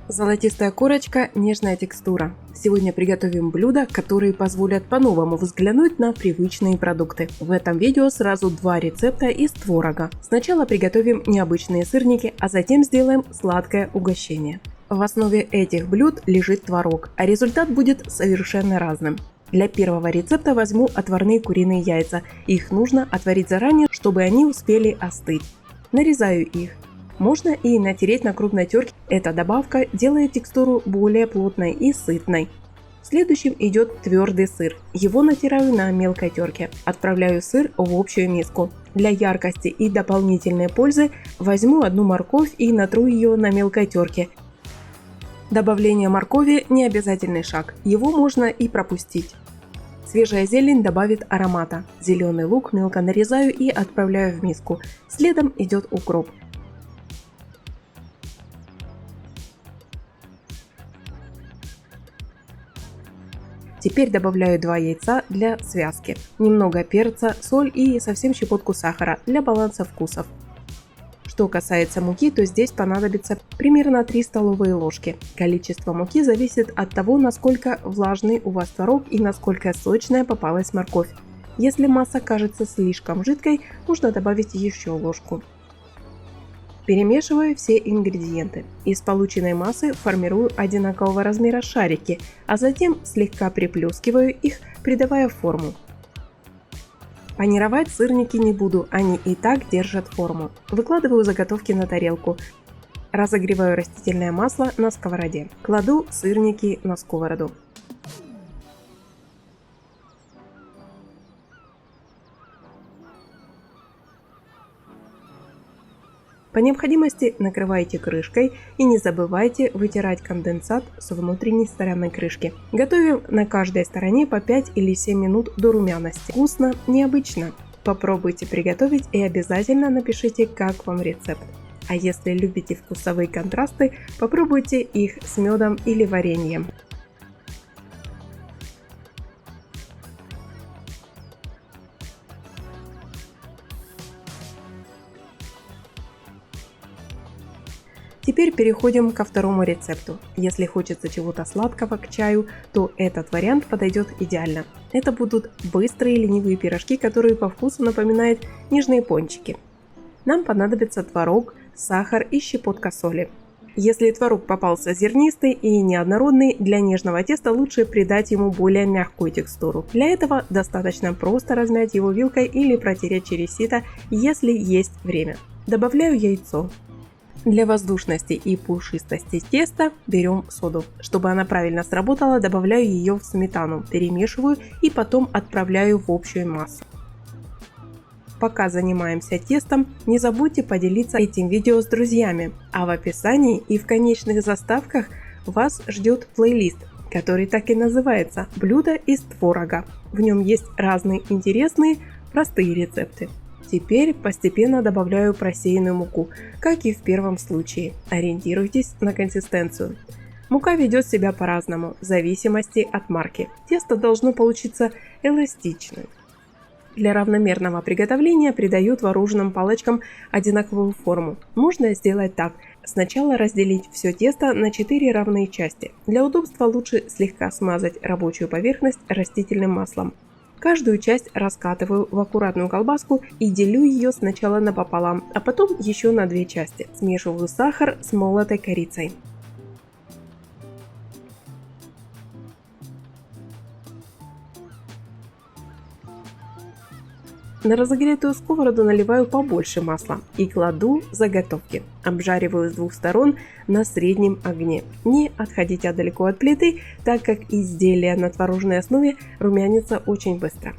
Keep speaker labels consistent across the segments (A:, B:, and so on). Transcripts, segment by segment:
A: Золотистая корочка, нежная текстура. Сегодня приготовим блюда, которые позволят по-новому взглянуть на привычные продукты. В этом видео сразу два рецепта из творога. Сначала приготовим необычные сырники, а затем сделаем сладкое угощение. В основе этих блюд лежит творог, а результат будет совершенно разным. Для первого рецепта возьму отварные куриные яйца. Их нужно отварить заранее, чтобы они успели остыть. Нарезаю их. Можно и натереть на крупной терке. Эта добавка делает текстуру более плотной и сытной. Следующим идет твердый сыр. Его натираю на мелкой терке. Отправляю сыр в общую миску. Для яркости и дополнительной пользы возьму одну морковь и натру ее на мелкой терке. Добавление моркови не обязательный шаг. Его можно и пропустить. Свежая зелень добавит аромата. Зеленый лук мелко нарезаю и отправляю в миску. Следом идет укроп. Теперь добавляю 2 яйца для связки, немного перца, соль и совсем щепотку сахара для баланса вкусов. Что касается муки, то здесь понадобится примерно 3 столовые ложки. Количество муки зависит от того, насколько влажный у вас творог и насколько сочная попалась морковь. Если масса кажется слишком жидкой, можно добавить еще ложку. Перемешиваю все ингредиенты. Из полученной массы формирую одинакового размера шарики, а затем слегка приплескиваю их, придавая форму. Панировать сырники не буду, они и так держат форму. Выкладываю заготовки на тарелку. Разогреваю растительное масло на сковороде. Кладу сырники на сковороду. По необходимости накрывайте крышкой и не забывайте вытирать конденсат с внутренней стороны крышки. Готовим на каждой стороне по 5 или 7 минут до румяности. Вкусно, необычно. Попробуйте приготовить и обязательно напишите, как вам рецепт. А если любите вкусовые контрасты, попробуйте их с медом или вареньем. Теперь переходим ко второму рецепту. Если хочется чего-то сладкого к чаю, то этот вариант подойдет идеально. Это будут быстрые ленивые пирожки, которые по вкусу напоминают нежные пончики. Нам понадобится творог, сахар и щепотка соли. Если творог попался зернистый и неоднородный, для нежного теста лучше придать ему более мягкую текстуру. Для этого достаточно просто размять его вилкой или протереть через сито, если есть время. Добавляю яйцо. Для воздушности и пушистости теста берем соду. Чтобы она правильно сработала, добавляю ее в сметану, перемешиваю и потом отправляю в общую массу. Пока занимаемся тестом, не забудьте поделиться этим видео с друзьями. А в описании и в конечных заставках вас ждет плейлист, который так и называется «Блюда из творога». В нем есть разные интересные, простые рецепты. Теперь постепенно добавляю просеянную муку, как и в первом случае. Ориентируйтесь на консистенцию. Мука ведет себя по-разному, в зависимости от марки. Тесто должно получиться эластичным. Для равномерного приготовления придаю творожным палочкам одинаковую форму. Можно сделать так. Сначала разделить все тесто на 4 равные части. Для удобства лучше слегка смазать рабочую поверхность растительным маслом. Каждую часть раскатываю в аккуратную колбаску и делю ее сначала напополам, а потом еще на 2 части. Смешиваю сахар с молотой корицей. На разогретую сковороду наливаю побольше масла и кладу заготовки. Обжариваю с 2 сторон на среднем огне. Не отходите далеко от плиты, так как изделие на творожной основе румянится очень быстро.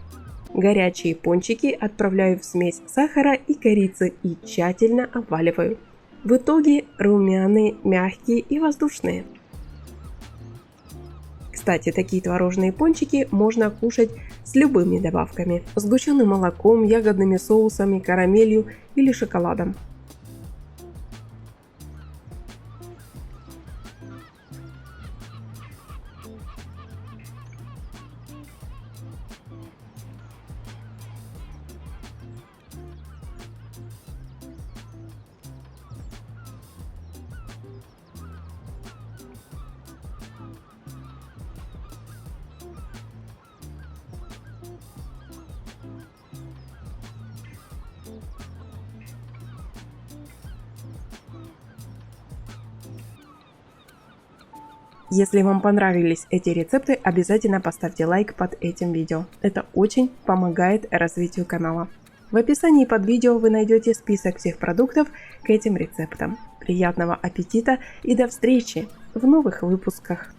A: Горячие пончики отправляю в смесь сахара и корицы и тщательно обваливаю. В итоге румяные, мягкие и воздушные. Кстати, такие творожные пончики можно кушать с любыми добавками. Сгущенным молоком, ягодными соусами, карамелью или шоколадом. Если вам понравились эти рецепты, обязательно поставьте лайк под этим видео. Это очень помогает развитию канала. В описании под видео вы найдете список всех продуктов к этим рецептам. Приятного аппетита и до встречи в новых выпусках!